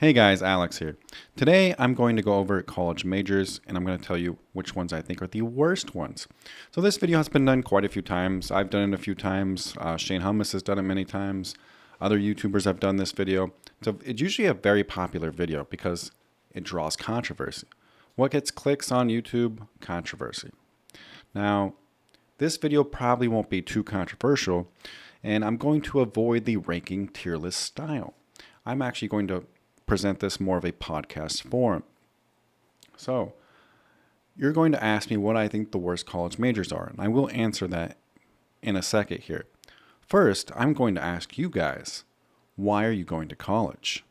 Hey guys, Alex here. Today I'm going to go over college majors and I'm going to tell you which ones I think are the worst ones. So this video has been done quite a few times. I've done it a few times. Shane Hummus has done it many times. Other YouTubers have done this video. So it's usually a very popular video because it draws controversy. What gets clicks on YouTube? Controversy. Now, this video probably won't be too controversial and I'm going to avoid the ranking tier list style. I'm actually going to present this more of a podcast form. So, you're going to ask me what I think the worst college majors are, and I will answer that in a second here. First, I'm going to ask you guys, why are you going to college?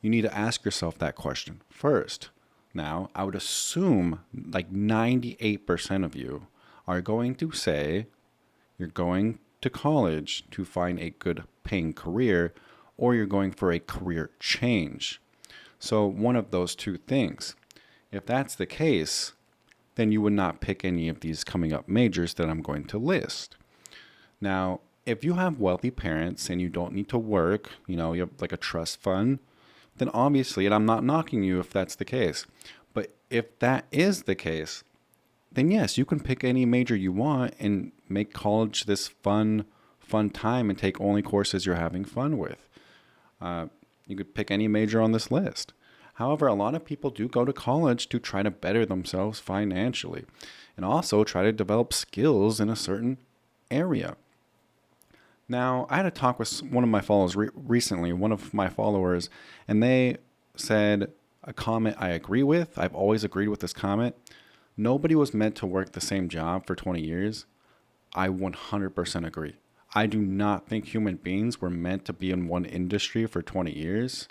You need to ask yourself that question first. Now, I would assume like 98% of you are going to say you're going to college to find a good paying career, or you're going for a career change. So one of those two things. If that's the case, then you would not pick any of these coming up majors that I'm going to list. Now, if you have wealthy parents and you don't need to work, you have like a trust fund, then obviously, and I'm not knocking you if that's the case, but if that is the case, then yes, you can pick any major you want and make college this fun time and take only courses you're having fun with. You could pick any major on this list. However, a lot of people do go to college to try to better themselves financially and also try to develop skills in a certain area. Now, I had a talk with one of my followers recently, one of my followers, and they said a comment I agree with. I've always agreed with this comment. Nobody was meant to work the same job for 20 years. I 100% agree. I do not think human beings were meant to be in one industry for 20 years.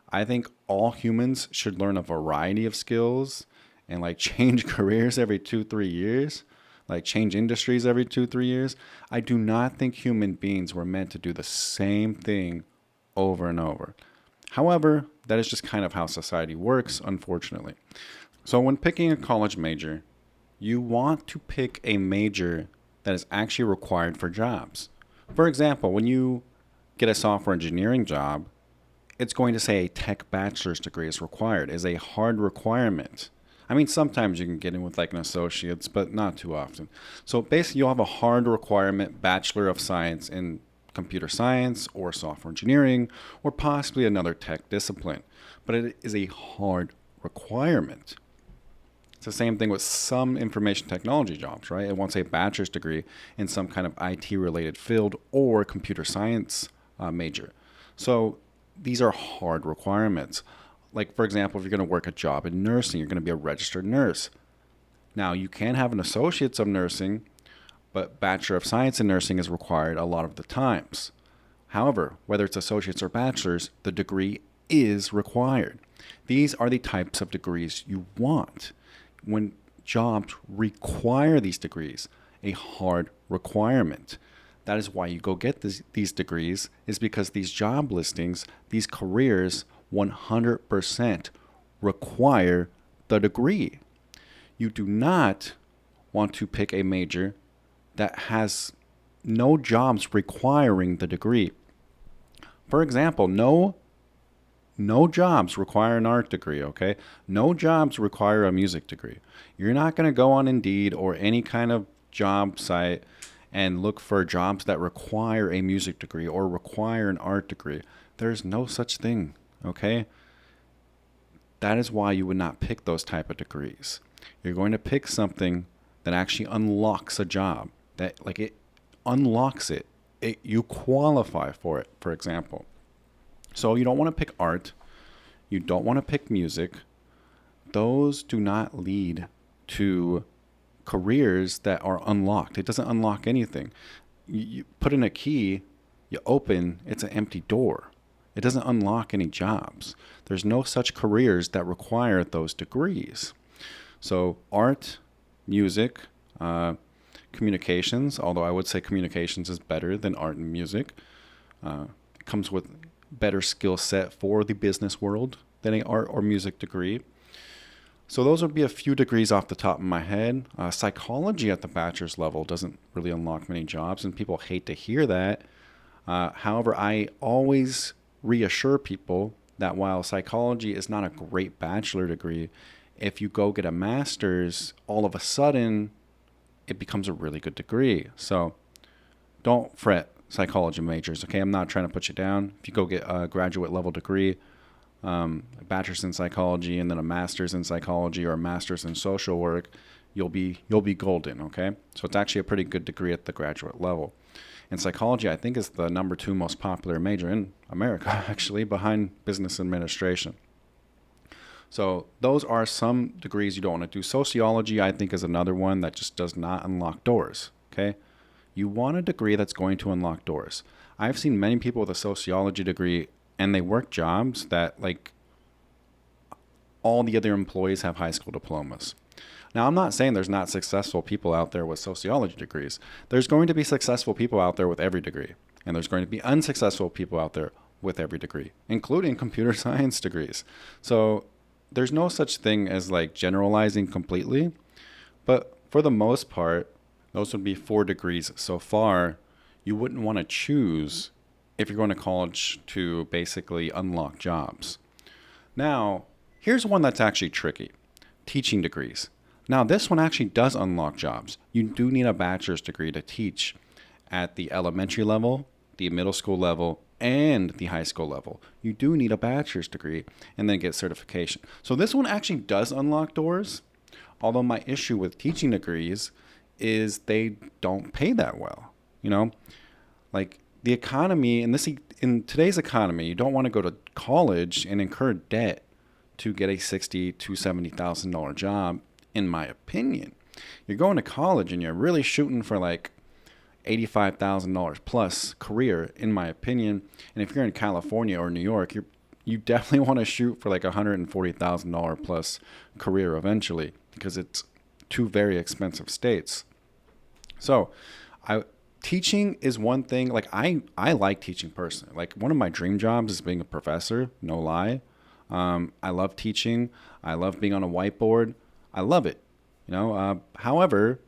I think all humans should learn a variety of skills and like change careers every 2-3 years, like change industries every 2-3 years. I do not think human beings were meant to do the same thing over and over. However, that is just kind of how society works, unfortunately. So when picking a college major, you want to pick a major that is actually required for jobs. For example, when you get a software engineering job, it's going to say a tech bachelor's degree is required, is a hard requirement. I mean, sometimes you can get in with like an associate's, but not too often. So basically, you'll have a hard requirement Bachelor of Science in computer science or software engineering, or possibly another tech discipline. But it is a hard requirement. It's the same thing with some information technology jobs, right? It wants a bachelor's degree in some kind of IT-related field or computer science major. So these are hard requirements. Like, for example, if you're going to work a job in nursing, you're going to be a registered nurse. Now, you can have an associate's of nursing, but Bachelor of Science in nursing is required a lot of the times. However, whether it's associates or bachelor's, the degree is required. These are the types of degrees you want. When jobs require these degrees, a hard requirement. That is why you go get these degrees, is because these job listings, these careers, 100% require the degree. You do not want to pick a major that has no jobs requiring the degree. For example, no jobs require an art degree, okay? No jobs require a music degree. You're not going to go on Indeed or any kind of job site and look for jobs that require a music degree or require an art degree. There's no such thing, okay? That is why you would not pick those type of degrees. You're going to pick something that actually unlocks a job, that like it unlocks it. You qualify for it, for example. So you don't want to pick art. You don't want to pick music. Those do not lead to careers that are unlocked. It doesn't unlock anything. You put in a key, you open, it's an empty door. It doesn't unlock any jobs. There's no such careers that require those degrees. So art, music, communications, although I would say communications is better than art and music, comes with better skill set for the business world than an art or music degree. So those would be a few degrees off the top of my head. Psychology at the bachelor's level doesn't really unlock many jobs, and people hate to hear that. However, I always reassure people that while psychology is not a great bachelor degree, if you go get a master's, all of a sudden it becomes a really good degree. So don't fret, psychology majors, okay? I'm not trying to put you down. If you go get a graduate level degree, a bachelor's in psychology and then a master's in psychology or a master's in social work, you'll be golden, okay? So it's actually a pretty good degree at the graduate level. And psychology, I think, is the number 2 most popular major in America, actually, behind business administration. So those are some degrees you don't want to do. Sociology, I think, is another one that just does not unlock doors, okay? You want a degree that's going to unlock doors. I've seen many people with a sociology degree and they work jobs that, like, all the other employees have high school diplomas. Now, I'm not saying there's not successful people out there with sociology degrees. There's going to be successful people out there with every degree. And there's going to be unsuccessful people out there with every degree, including computer science degrees. So there's no such thing as like generalizing completely. But for the most part, those would be 4 degrees so far you wouldn't want to choose if you're going to college to basically unlock jobs. Now, here's one that's actually tricky. Teaching degrees. Now, this one actually does unlock jobs. You do need a bachelor's degree to teach at the elementary level, the middle school level, and the high school level. You do need a bachelor's degree and then get certification. So this one actually does unlock doors, although my issue with teaching degrees is they don't pay that well. You know, like the economy, in today's economy, you don't want to go to college and incur debt to get a $60,000 to $70,000 job, in my opinion. You're going to college and you're really shooting for like $85,000 plus career, in my opinion. And if you're in California or New York, you definitely want to shoot for like $140,000 plus career eventually, because it's 2 very expensive states. So teaching is one thing. Like I like teaching personally. Like one of my dream jobs is being a professor, no lie. I love teaching. I love being on a whiteboard. I love it. However,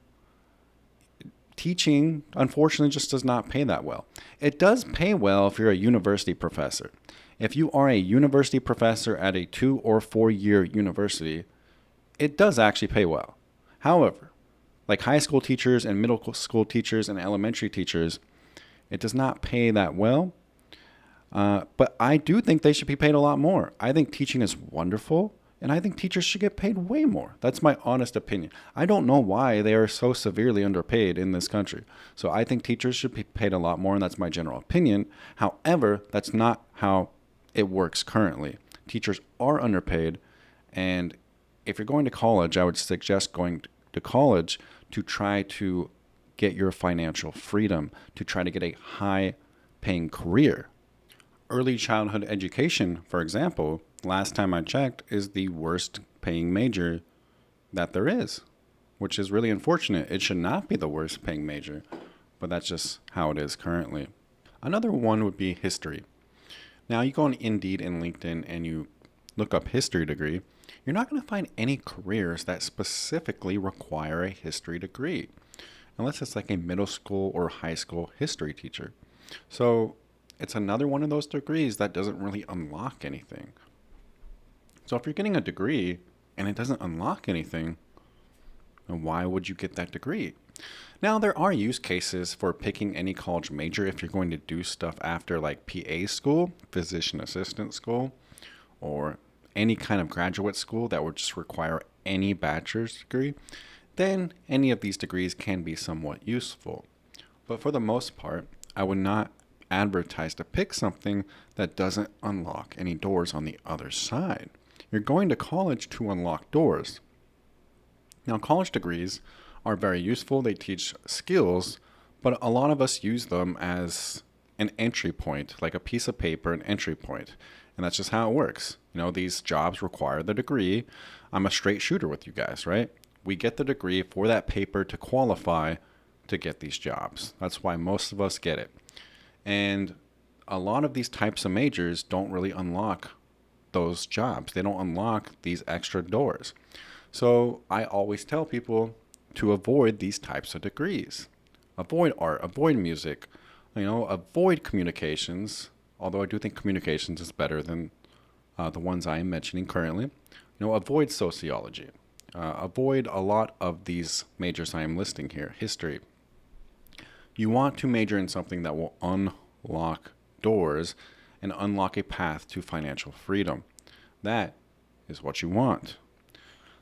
teaching, unfortunately, just does not pay that well. It does pay well if you're a university professor. If you are a university professor at a 2 or 4 year university, it does actually pay well. However, like high school teachers and middle school teachers and elementary teachers, it does not pay that well. But I do think they should be paid a lot more. I think teaching is wonderful, and I think teachers should get paid way more. That's my honest opinion. I don't know why they are so severely underpaid in this country. So I think teachers should be paid a lot more, and that's my general opinion. However, that's not how it works currently. Teachers are underpaid, and if you're going to college, I would suggest going to college to try to get your financial freedom, to try to get a high-paying career. Early childhood education, for example, last time I checked, is the worst paying major that there is, which is really unfortunate. It should not be the worst paying major, but that's just how it is currently. Another one would be history. Now, you go on Indeed and LinkedIn and you look up history degree, you're not going to find any careers that specifically require a history degree, unless it's like a middle school or high school history teacher. So it's another one of those degrees that doesn't really unlock anything. So if you're getting a degree and it doesn't unlock anything, then why would you get that degree? Now, there are use cases for picking any college major if you're going to do stuff after like PA school, physician assistant school, or any kind of graduate school that would just require any bachelor's degree. Then any of these degrees can be somewhat useful. But for the most part, I would not advertise to pick something that doesn't unlock any doors on the other side. You're going to college to unlock doors. Now, college degrees are very useful. They teach skills, but a lot of us use them as an entry point, like a piece of paper, an entry point. And that's just how it works. These jobs require the degree. I'm a straight shooter with you guys, right? We get the degree for that paper to qualify to get these jobs. That's why most of us get it. And a lot of these types of majors don't really unlock those jobs. They don't unlock these extra doors. So I always tell people to avoid these types of degrees. Avoid art, avoid music, avoid communications, although I do think communications is better than the ones I am mentioning currently. Avoid sociology. Avoid a lot of these majors I am listing here. History. You want to major in something that will unlock doors and unlock a path to financial freedom. That is what you want.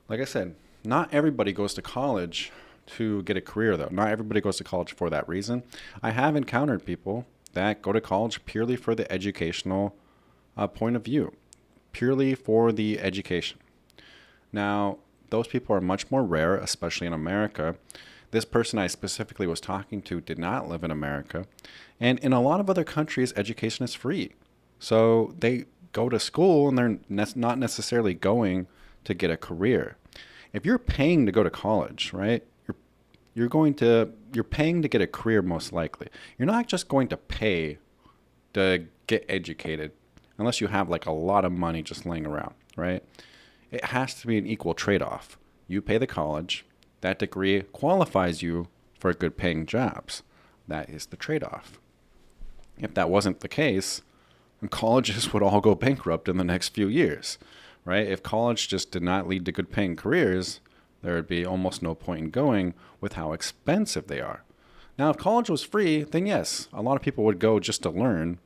Like I said, not everybody goes to college to get a career, though. Not everybody goes to college for that reason. I have encountered people that go to college purely for the educational point of view, purely for the education. Now, those people are much more rare, especially in America. This person I specifically was talking to did not live in America. And in a lot of other countries, education is free. So they go to school and they're not necessarily going to get a career. If you're paying to go to college, right, you're paying to get a career most likely. You're not just going to pay to get educated unless you have like a lot of money just laying around, right? It has to be an equal trade-off. You pay the college, that degree qualifies you for good paying jobs. That is the trade-off. If that wasn't the case, then colleges would all go bankrupt in the next few years, right? If college just did not lead to good paying careers, there would be almost no point in going with how expensive they are. Now, if college was free, then yes, a lot of people would go just to learn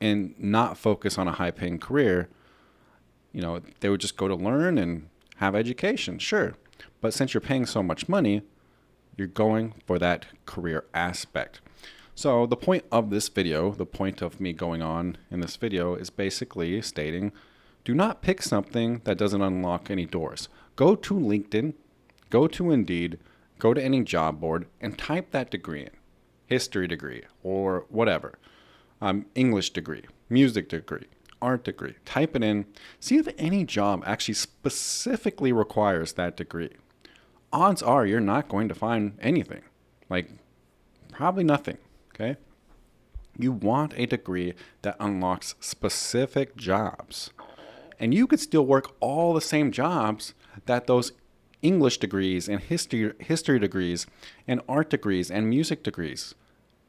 and not focus on a high paying career. They would just go to learn and have education, sure. But since you're paying so much money, you're going for that career aspect. So the point of this video, the point of me going on in this video is basically stating, do not pick something that doesn't unlock any doors. Go to LinkedIn, go to Indeed, go to any job board and type that degree in. History degree or whatever. English degree, music degree, art degree. Type it in. See if any job actually specifically requires that degree. Odds are you're not going to find anything. Like, probably nothing, okay? You want a degree that unlocks specific jobs. And you could still work all the same jobs that those English degrees and history degrees and art degrees and music degrees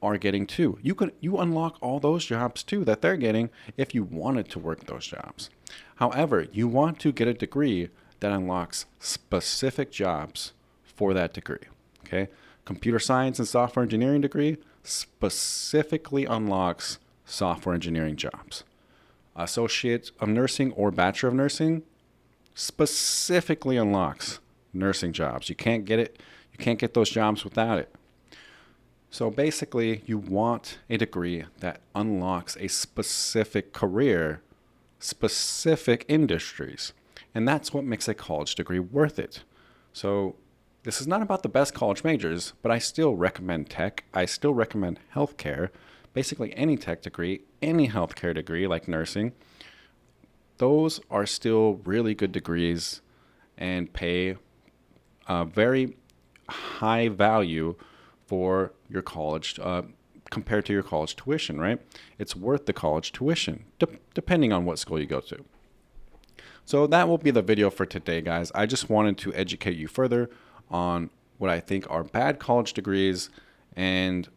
are getting too. You unlock all those jobs too that they're getting if you wanted to work those jobs. However, you want to get a degree that unlocks specific jobs for that degree. Okay? Computer science and software engineering degree specifically unlocks software engineering jobs. Associate of Nursing or Bachelor of Nursing specifically unlocks nursing jobs. You can't get it. You can't get those jobs without it. So basically, you want a degree that unlocks a specific career, specific industries. And that's what makes a college degree worth it. So this is not about the best college majors, but I still recommend tech. I still recommend healthcare. Basically any tech degree, any healthcare degree like nursing. Those are still really good degrees and pay a very high value for your college compared to your college tuition, right? It's worth the college tuition, depending on what school you go to. So that will be the video for today, guys. I just wanted to educate you further on what I think are bad college degrees and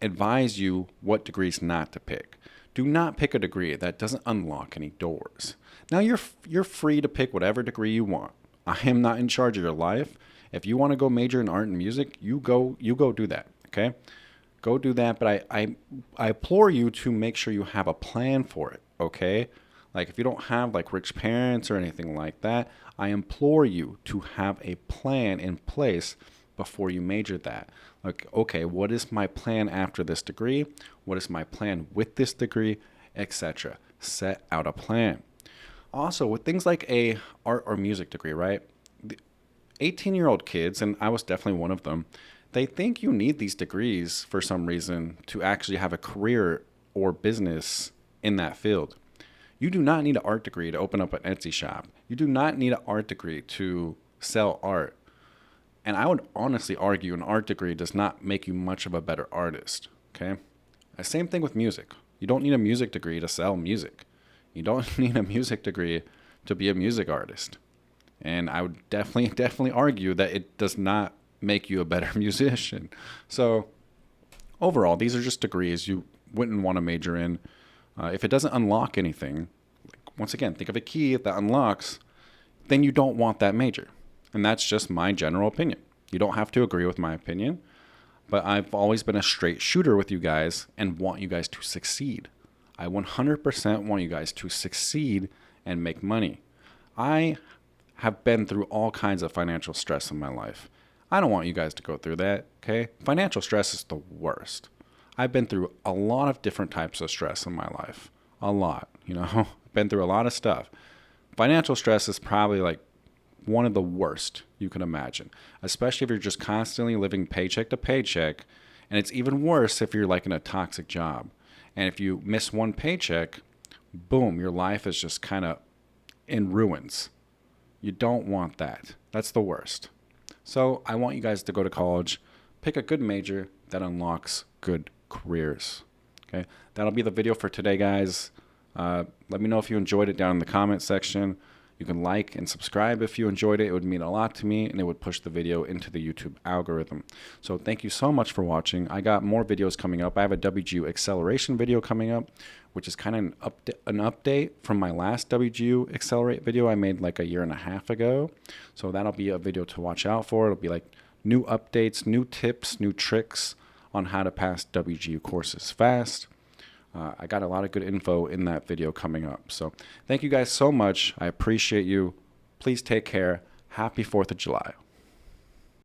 advise you what degrees not to pick. Do not pick a degree that doesn't unlock any doors. Now, you're free to pick whatever degree you want. I am not in charge of your life. If you want to go major in art and music, you go do that, okay? Go do that, but I implore you to make sure you have a plan for it, okay? Like if you don't have like rich parents or anything like that, I implore you to have a plan in place before you major that. Like, okay, what is my plan after this degree? What is my plan with this degree, etc.? Set out a plan. Also, with things like a art or music degree, right? 18-year-old kids, and I was definitely one of them, they think you need these degrees for some reason to actually have a career or business in that field. You do not need an art degree to open up an Etsy shop. You do not need an art degree to sell art. And I would honestly argue an art degree does not make you much of a better artist, okay? The same thing with music. You don't need a music degree to sell music. You don't need a music degree to be a music artist. And I would definitely argue that it does not make you a better musician. So overall, these are just degrees you wouldn't want to major in. If it doesn't unlock anything, like once again, think of a key that unlocks, then you don't want that major. And that's just my general opinion. You don't have to agree with my opinion, but I've always been a straight shooter with you guys and want you guys to succeed. I 100% want you guys to succeed and make money. I have been through all kinds of financial stress in my life. I don't want you guys to go through that, okay? Financial stress is the worst. I've been through a lot of different types of stress in my life. A lot, been through a lot of stuff. Financial stress is probably like one of the worst you can imagine, especially if you're just constantly living paycheck to paycheck. And it's even worse if you're like in a toxic job. And if you miss one paycheck, boom, your life is just kind of in ruins. You don't want that. That's the worst. So I want you guys to go to college, pick a good major that unlocks good careers. Okay, that'll be the video for today, guys. Let me know if you enjoyed it down in the comment section. You can like and subscribe if you enjoyed it. It would mean a lot to me, and it would push the video into the YouTube algorithm. So thank you so much for watching. I got more videos coming up. I have a WGU acceleration video coming up, which is kind of an update from my last WGU accelerate video I made like a year and a half ago. So that'll be a video to watch out for. It'll be like new updates, new tips, new tricks on how to pass WGU courses fast. I got a lot of good info in that video coming up. So thank you guys so much. I appreciate you. Please take care. Happy 4th of July.